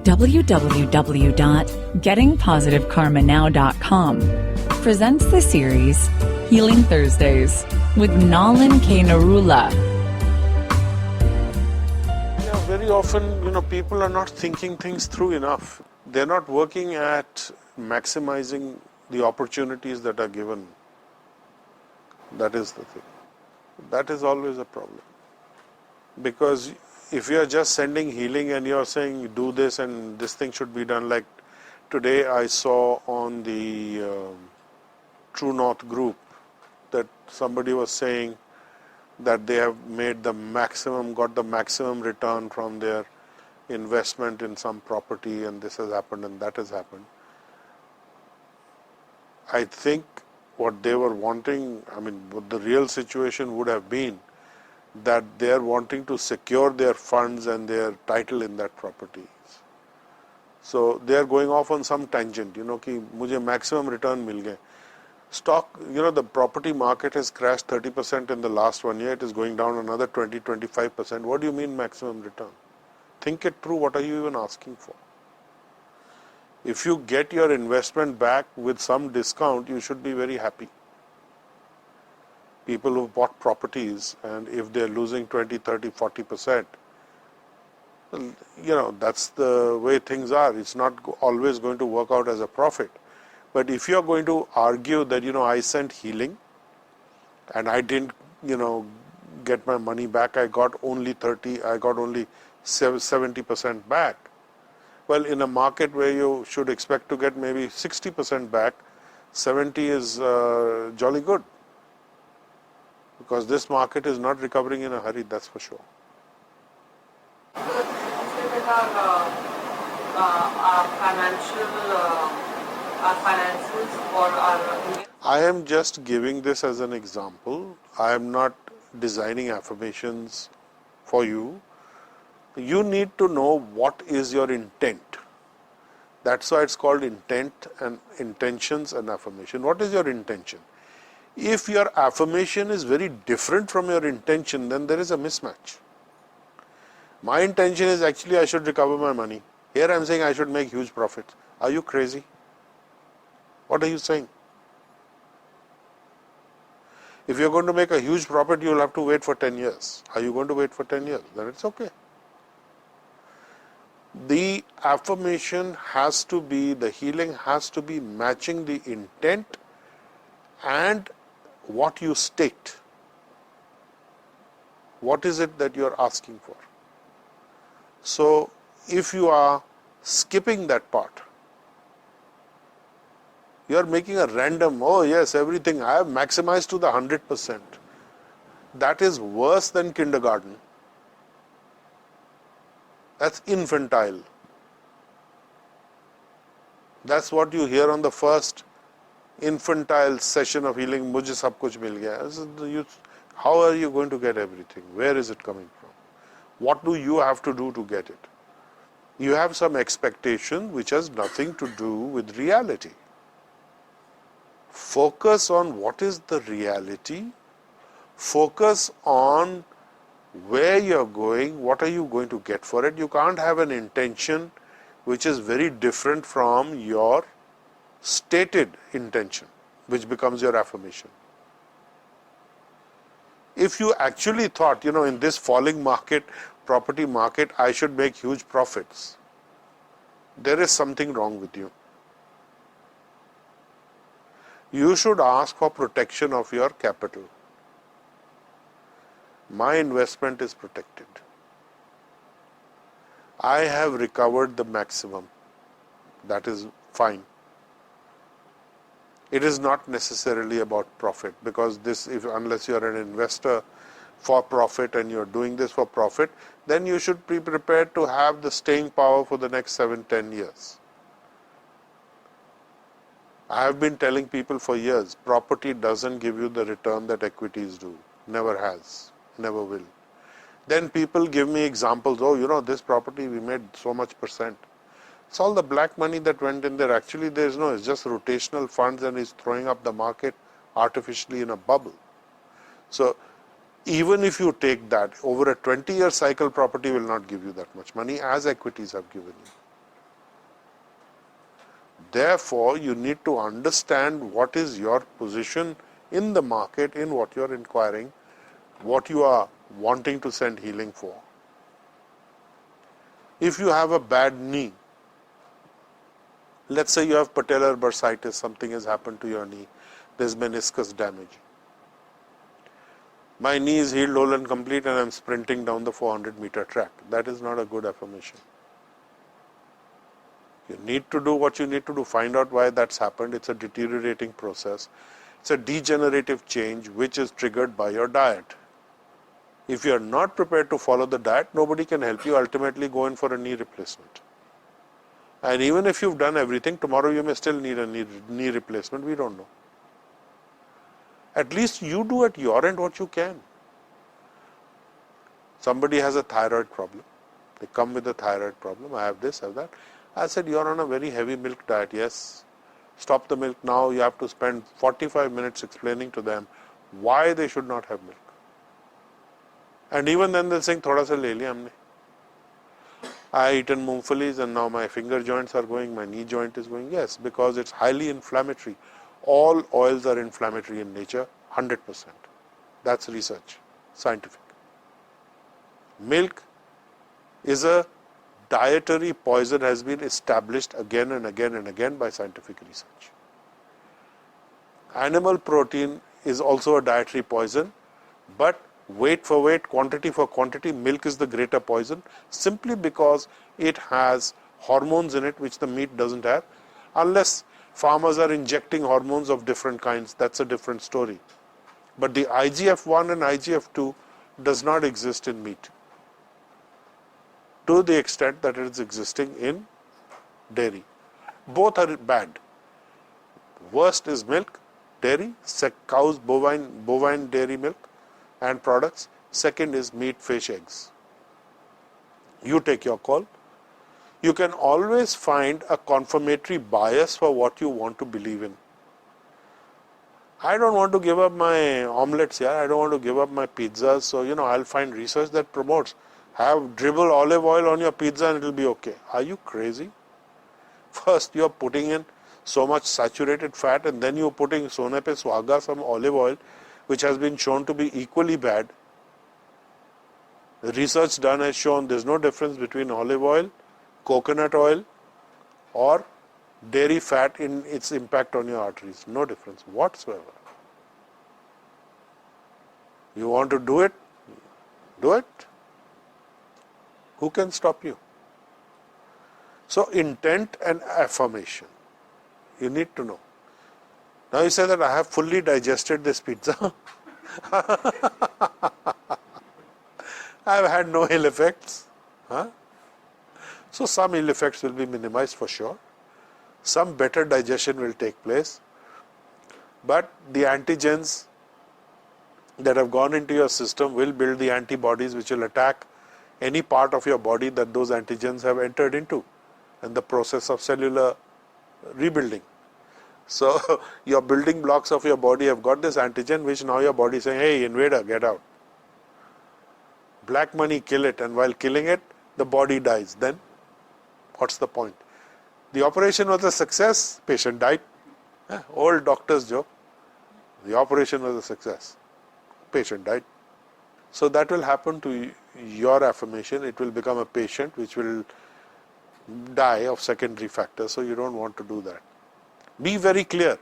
www.gettingpositivekarmanow.com presents the series Healing Thursdays with Nalin K. Narula. Yeah, very often, people are not thinking things through enough. They're not working at maximizing the opportunities that are given. That is the thing. That is always a problem. Because if you are just sending healing and you are saying do this and this thing should be done, like today I saw on the True North group that somebody was saying that they have made got the maximum return from their investment in some property, and this has happened and that has happened. I think what they were wanting, what the real situation would have been, that they are wanting to secure their funds and their title in that property. So they are going off on some tangent, कि मुझे maximum return मिल गए. Stock, the property market has crashed 30% in the last 1 year. It is going down another 20-25%. What do you mean maximum return? Think it through. What are you even asking for? If you get your investment back with some discount, you should be very happy. People who bought properties, and if they're losing 20, 30, 40%, that's the way things are. It's not always going to work out as a profit. But if you're going to argue that, I sent healing and I didn't, get my money back, I got only 70% back. Well, in a market where you should expect to get maybe 60% back, 70 is jolly good. Because this market is not recovering in a hurry, that's for sure. I am just giving this as an example. I am not designing affirmations for you. You need to know what is your intent. That's why it's called intent and intentions and affirmation. What is your intention? If your affirmation is very different from your intention, then there is a mismatch. My intention is actually I should recover my money. Here I am saying I should make huge profits. Are you crazy? What are you saying? If you're going to make a huge profit, you'll have to wait for 10 years. Are you going to wait for 10 years? Then it's okay. The affirmation has to be, the healing has to be matching the intent and what you state. What is it that you're asking for? So, if you are skipping that part, you're making a random, oh yes, everything, I have maximized to the 100%. That is worse than kindergarten. That's infantile. That's what you hear on the first infantile session of healing, mujhe sab kuch mil gaya. How are you going to get everything? Where is it coming from? What do you have to do to get it? You have some expectation which has nothing to do with reality. Focus on what is the reality. Focus on where you're going, what are you going to get for it. You can't have an intention which is very different from your stated intention, which becomes your affirmation. If you actually thought, in this falling market, property market, I should make huge profits, there is something wrong with you. You should ask for protection of your capital. My investment is protected. I have recovered the maximum. That is fine. It is not necessarily about profit, because unless you are an investor for profit and you're doing this for profit, then you should be prepared to have the staying power for the next 7-10 years. I have been telling people for years, property doesn't give you the return that equities do. Never has. Never will. Then people give me examples, this property we made so much percent. It's all the black money that went in there. Actually, it's just rotational funds and is throwing up the market artificially in a bubble. So, even if you take that, over a 20-year cycle, property will not give you that much money as equities have given you. Therefore, you need to understand what is your position in the market, in what you are inquiring, what you are wanting to send healing for. If you have a bad knee, let's say you have patellar bursitis, something has happened to your knee, there's meniscus damage. My knee is healed whole and complete and I'm sprinting down the 400-meter track. That is not a good affirmation. You need to do what you need to do, find out why that's happened. It's a deteriorating process. It's a degenerative change which is triggered by your diet. If you are not prepared to follow the diet, nobody can help you ultimately go in for a knee replacement. And even if you've done everything, tomorrow you may still need a knee replacement, we don't know. At least you do at your end what you can. Somebody has a thyroid problem. They come with a thyroid problem. I have this, I have that. I said, you're on a very heavy milk diet. Yes. Stop the milk now. You have to spend 45 minutes explaining to them why they should not have milk. And even then they'll say, thoda sa le liya humne. I eaten moongfalis and now my finger joints are going, my knee joint is going. Yes, because it's highly inflammatory. All oils are inflammatory in nature, 100%. That's research, scientific. Milk is a dietary poison, has been established again and again and again by scientific research. Animal protein is also a dietary poison, but weight for weight, quantity for quantity, milk is the greater poison simply because it has hormones in it which the meat doesn't have. Unless farmers are injecting hormones of different kinds, that's a different story. But the IGF-1 and IGF-2 does not exist in meat to the extent that it is existing in dairy. Both are bad. Worst is milk, dairy, cows, bovine dairy milk and products. Second is meat, fish, eggs. You take your call. You can always find a confirmatory bias for what you want to believe in. I don't want to give up my omelets here. I don't want to give up my pizzas. So, I'll find research that promotes. Dribble olive oil on your pizza and it'll be okay. Are you crazy? First, you're putting in so much saturated fat and then you're putting sone pe suhaga, some olive oil, which has been shown to be equally bad. The research done has shown there's no difference between olive oil, coconut oil or dairy fat in its impact on your arteries. No difference whatsoever. You want to do it? Do it. Who can stop you? So intent and affirmation. You need to know. Now you say that I have fully digested this pizza. I have had no ill effects. So some ill effects will be minimized for sure. Some better digestion will take place. But the antigens that have gone into your system will build the antibodies which will attack any part of your body that those antigens have entered into and the process of cellular rebuilding. So your building blocks of your body have got this antigen which now your body is saying, hey invader, get out. Black money, kill it, and while killing it, the body dies. Then what's the point? The operation was a success, patient died. Old doctor's joke. The operation was a success, patient died. So that will happen to your affirmation. It will become a patient which will die of secondary factors. So you don't want to do that. Be very clear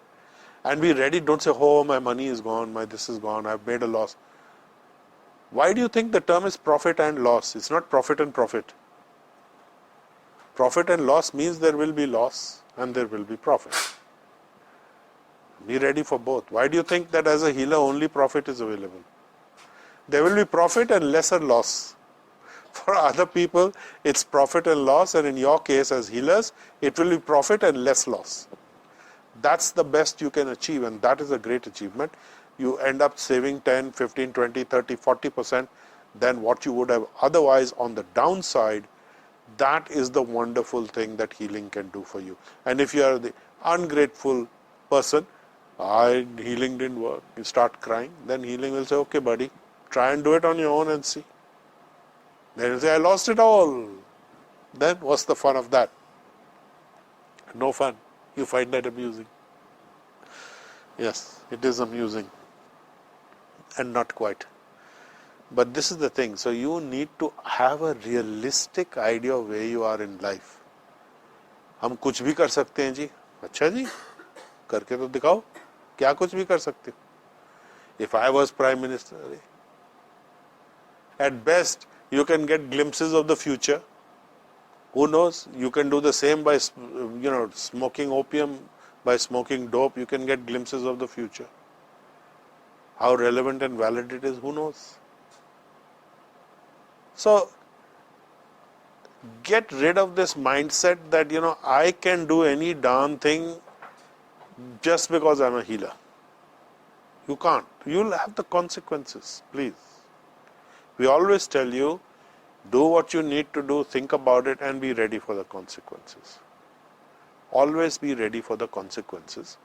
and be ready. Don't say, oh, my money is gone, my this is gone, I've made a loss. Why do you think the term is profit and loss? It's not profit and profit. Profit and loss means there will be loss and there will be profit. Be ready for both. Why do you think that as a healer only profit is available? There will be profit and lesser loss. For other people, it's profit and loss, and in your case as healers, it will be profit and less loss. That's the best you can achieve, and that is a great achievement. You end up saving 10, 15, 20, 30, 40% than what you would have otherwise on the downside. That is the wonderful thing that healing can do for you. And if you are the ungrateful person, healing didn't work, you start crying, then healing will say, okay buddy, try and do it on your own and see. Then you say, I lost it all. Then what's the fun of that? No fun. You find that amusing? Yes, it is amusing. And not quite. But this is the thing. So you need to have a realistic idea of where you are in life. हम कुछ भी कर सकते हैं जी. अच्छा जी, करके तो दिखाओ. क्या कुछ भी कर सकते हो? If I was Prime Minister, at best you can get glimpses of the future. Who knows? You can do the same by, smoking opium, by smoking dope. You can get glimpses of the future. How relevant and valid it is, who knows? So, get rid of this mindset that, I can do any darn thing just because I'm a healer. You can't. You'll have the consequences, please. We always tell you, do what you need to do, think about it, and be ready for the consequences. Always be ready for the consequences.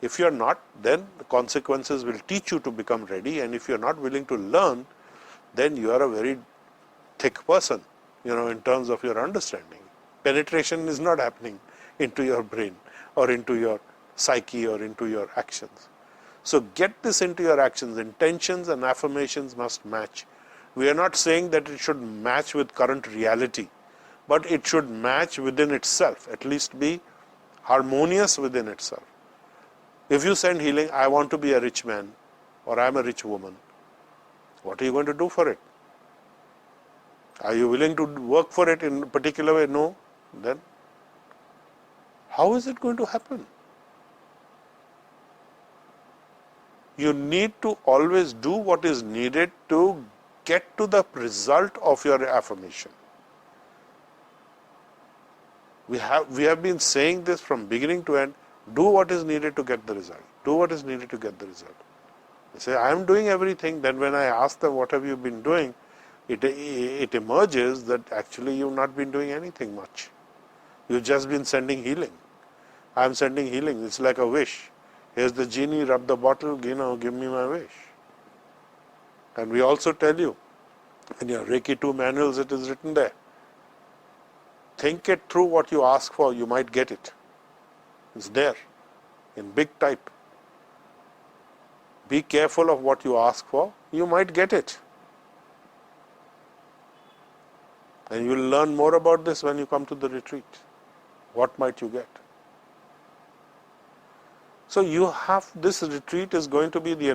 If you're not, then the consequences will teach you to become ready, and if you're not willing to learn, then you are a very thick person, in terms of your understanding. Penetration is not happening into your brain or into your psyche or into your actions. So get this into your actions. Intentions and affirmations must match. We are not saying that it should match with current reality, but it should match within itself, at least be harmonious within itself. If you send healing, I want to be a rich man or I'm a rich woman, what are you going to do for it? Are you willing to work for it in a particular way? No. Then how is it going to happen? You need to always do what is needed to get to the result of your affirmation. We have been saying this from beginning to end. Do what is needed to get the result. Do what is needed to get the result. They say, I am doing everything. Then when I ask them, what have you been doing? It emerges that actually you've not been doing anything much. You've just been sending healing. I am sending healing. It's like a wish. Here's the genie, rub the bottle, give me my wish. And we also tell you, in your Reiki 2 manuals, it is written there. Think it through what you ask for, you might get it. It's there, in big type. Be careful of what you ask for, you might get it. And you will learn more about this when you come to the retreat. What might you get? So this retreat is going to be the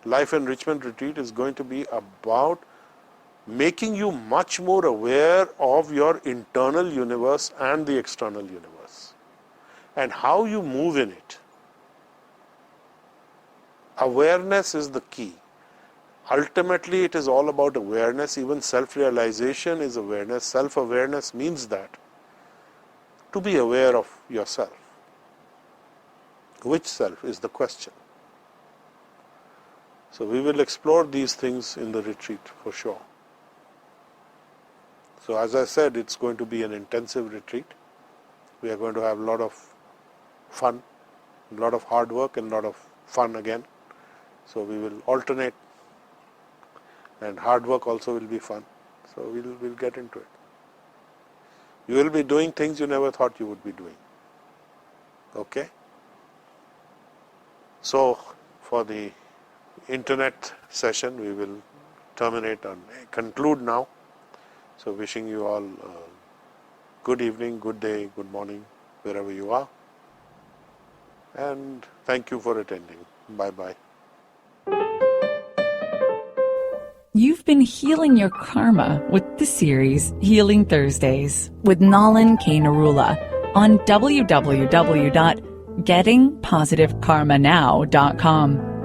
life enrichment retreat is going to be about making you much more aware of your internal universe and the external universe and how you move in it. Awareness is the key. Ultimately, it is all about awareness. Even self-realization is awareness. Self-awareness means that to be aware of yourself. Which self is the question. So we will explore these things in the retreat for sure. So as I said, it's going to be an intensive retreat. We are going to have a lot of fun, a lot of hard work and a lot of fun again. So we will alternate, and hard work also will be fun. So we'll get into it. You will be doing things you never thought you would be doing. Okay? So for the internet session, we will terminate and conclude now. So wishing you all good evening, good day, good morning, wherever you are. And thank you for attending. Bye-bye. You've been healing your karma with the series Healing Thursdays with Nalin K. Narula on www.gettingpositivekarmanow.com.